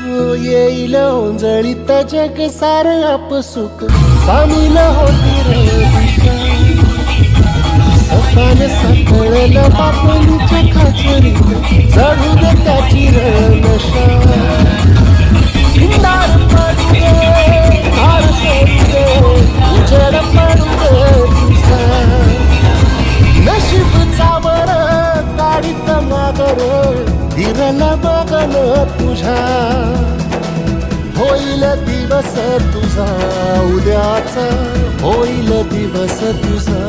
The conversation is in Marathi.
हो येईल ओंजळीत जग सार आपसुक सामील होती रे दिशा सपान साखळलं बापलीच्या खाचरीत चढू दे त्याची नशा भिंडार पडू दे धार सोडू दे उजेड पडू दे तुझा नशीब चावर गाडीत मागर हिरल बगल तुझ्या होईल दिवस तुझा उद्याचा होईल दिवस तुझा